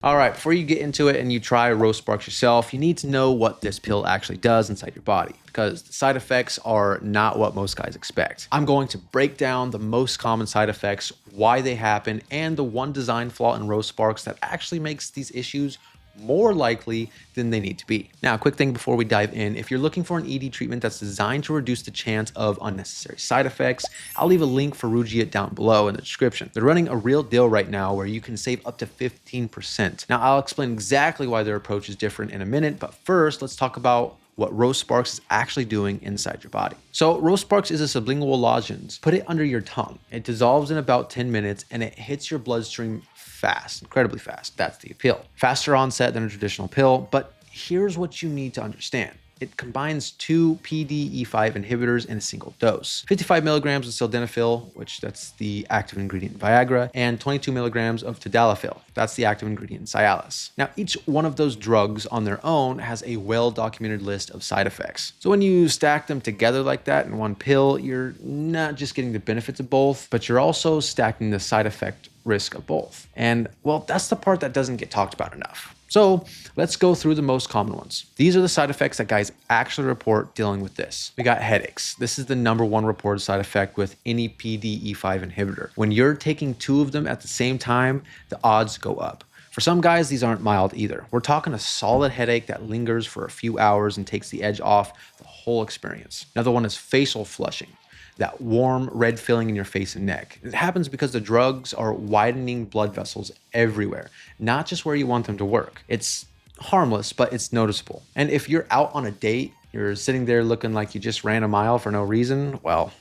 All right, before you get into it and you try Rose Sparks yourself, you need to know what this pill actually does inside your body, because the side effects are not what most guys expect. I'm going to break down the most common side effects, why they happen, and the one design flaw in Rose Sparks that actually makes these issues more likely than they need to be. Now, a quick thing before we dive in, if you're looking for an ED treatment that's designed to reduce the chance of unnecessary side effects, I'll leave a link for Rugiet down below in the description. They're running a real deal right now where you can save up to 15%. Now, I'll explain exactly why their approach is different in a minute, but first, let's talk about what Rose Sparks is actually doing inside your body. So Rose Sparks is a sublingual lozenge. Put it under your tongue. It dissolves in about 10 minutes and it hits your bloodstream fast, incredibly fast. That's the appeal. Faster onset than a traditional pill, but here's what you need to understand. It combines two PDE5 inhibitors in a single dose. 55 milligrams of sildenafil, which that's the active ingredient in Viagra, and 22 milligrams of tadalafil. That's the active ingredient in Cialis. Now, each one of those drugs on their own has a well-documented list of side effects. So when you stack them together like that in one pill, you're not just getting the benefits of both, but you're also stacking the side effect risk of both. And well, that's the part that doesn't get talked about enough. So let's go through the most common ones. These are the side effects that guys actually report dealing with this. We got headaches. This is the #1 reported side effect with any PDE5 inhibitor. When you're taking two of them at the same time, the odds go up. For some guys, these aren't mild either. We're talking a solid headache that lingers for a few hours and takes the edge off the whole experience. Another one is facial flushing. That warm red filling in your face and neck. It happens because the drugs are widening blood vessels everywhere, not just where you want them to work. It's harmless, but it's noticeable. And if you're out on a date, you're sitting there looking like you just ran a mile for no reason, well,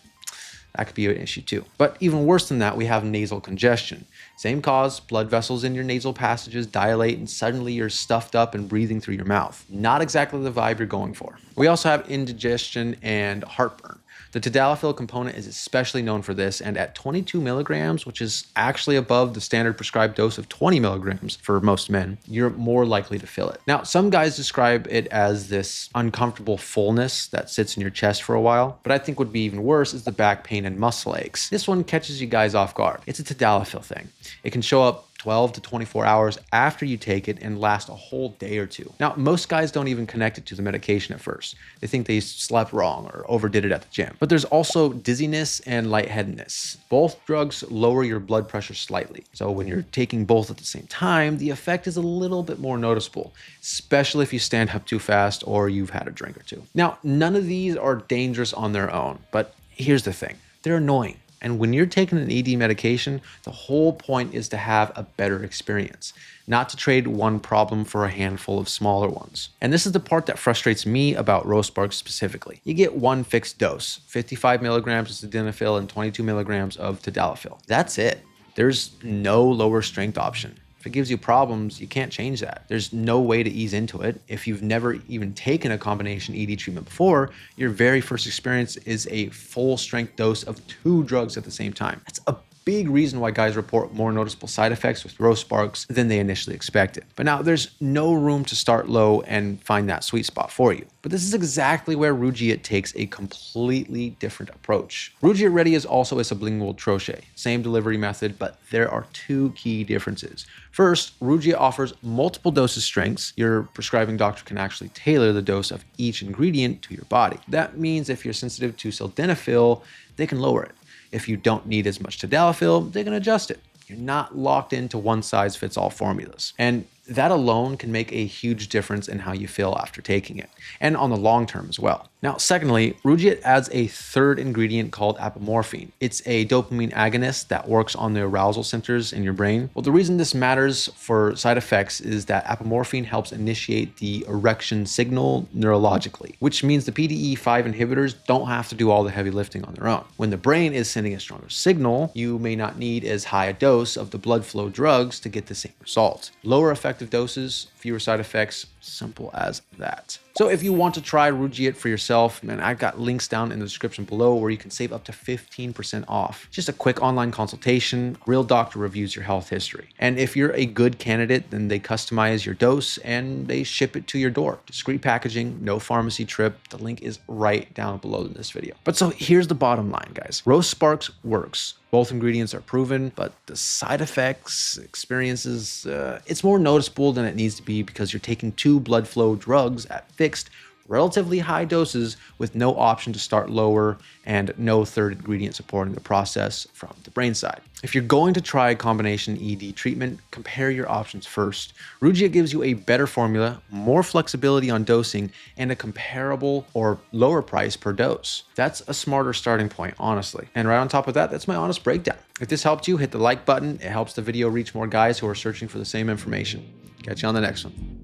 that could be an issue too. But even worse than that, we have nasal congestion. Same cause, blood vessels in your nasal passages dilate and suddenly you're stuffed up and breathing through your mouth. Not exactly the vibe you're going for. We also have indigestion and heartburn. The tadalafil component is especially known for this, and at 22 milligrams, which is actually above the standard prescribed dose of 20 milligrams for most men, you're more likely to feel it. Now, some guys describe it as this uncomfortable fullness that sits in your chest for a while, but I think would be even worse is the back pain and muscle aches. This one catches you guys off guard. It's a tadalafil thing. It can show up 12 to 24 hours after you take it and last a whole day or two. Now, most guys don't even connect it to the medication at first. They think they slept wrong or overdid it at the gym. But there's also dizziness and lightheadedness. Both drugs lower your blood pressure slightly. So when you're taking both at the same time, the effect is a little bit more noticeable, especially if you stand up too fast or you've had a drink or two. Now, none of these are dangerous on their own, but here's the thing. They're annoying. And when you're taking an ED medication, the whole point is to have a better experience, not to trade one problem for a handful of smaller ones. And this is the part that frustrates me about Rose Sparks specifically. You get one fixed dose, 55 milligrams of sildenafil and 22 milligrams of tadalafil. That's it. There's no lower strength option. If it gives you problems, you can't change that. There's no way to ease into it. If you've never even taken a combination ED treatment before, your very first experience is a full strength dose of two drugs at the same time. That's a big reason why guys report more noticeable side effects with Rose Sparks than they initially expected. But now there's no room to start low and find that sweet spot for you. But this is exactly where Rugiet takes a completely different approach. Rugiet Ready is also a sublingual troche, same delivery method, but there are two key differences. First, Rugiet offers multiple dosage strengths. Your prescribing doctor can actually tailor the dose of each ingredient to your body. That means if you're sensitive to sildenafil, they can lower it. If you don't need as much tadalafil, they can adjust it. You're not locked into one-size-fits-all formulas. And that alone can make a huge difference in how you feel after taking it, and on the long term as well. Now, secondly, Rugiet adds a third ingredient called apomorphine. It's a dopamine agonist that works on the arousal centers in your brain. Well, the reason this matters for side effects is that apomorphine helps initiate the erection signal neurologically, which means the PDE5 inhibitors don't have to do all the heavy lifting on their own. When the brain is sending a stronger signal, you may not need as high a dose of the blood flow drugs to get the same result. Lower effective doses, fewer side effects, simple as that. So if you want to try Rugiet for yourself, man, I've got links down in the description below where you can save up to 15% off. Just a quick online consultation, real doctor reviews your health history. And if you're a good candidate, then they customize your dose and they ship it to your door. Discreet packaging, no pharmacy trip. The link is right down below in this video. But so here's the bottom line, guys. Rose Sparks works. Both ingredients are proven, but the side effects, experiences, it's more noticeable than it needs to be because you're taking 2 blood flow drugs at fixed, relatively high doses with no option to start lower and no third ingredient supporting the process from the brain side. If you're going to try combination ED treatment, compare your options first. Rugiet gives you a better formula, more flexibility on dosing, and a comparable or lower price per dose. That's a smarter starting point, honestly. And right on top of that, that's my honest breakdown. If this helped you, hit the like button. It helps the video reach more guys who are searching for the same information. Catch you on the next one.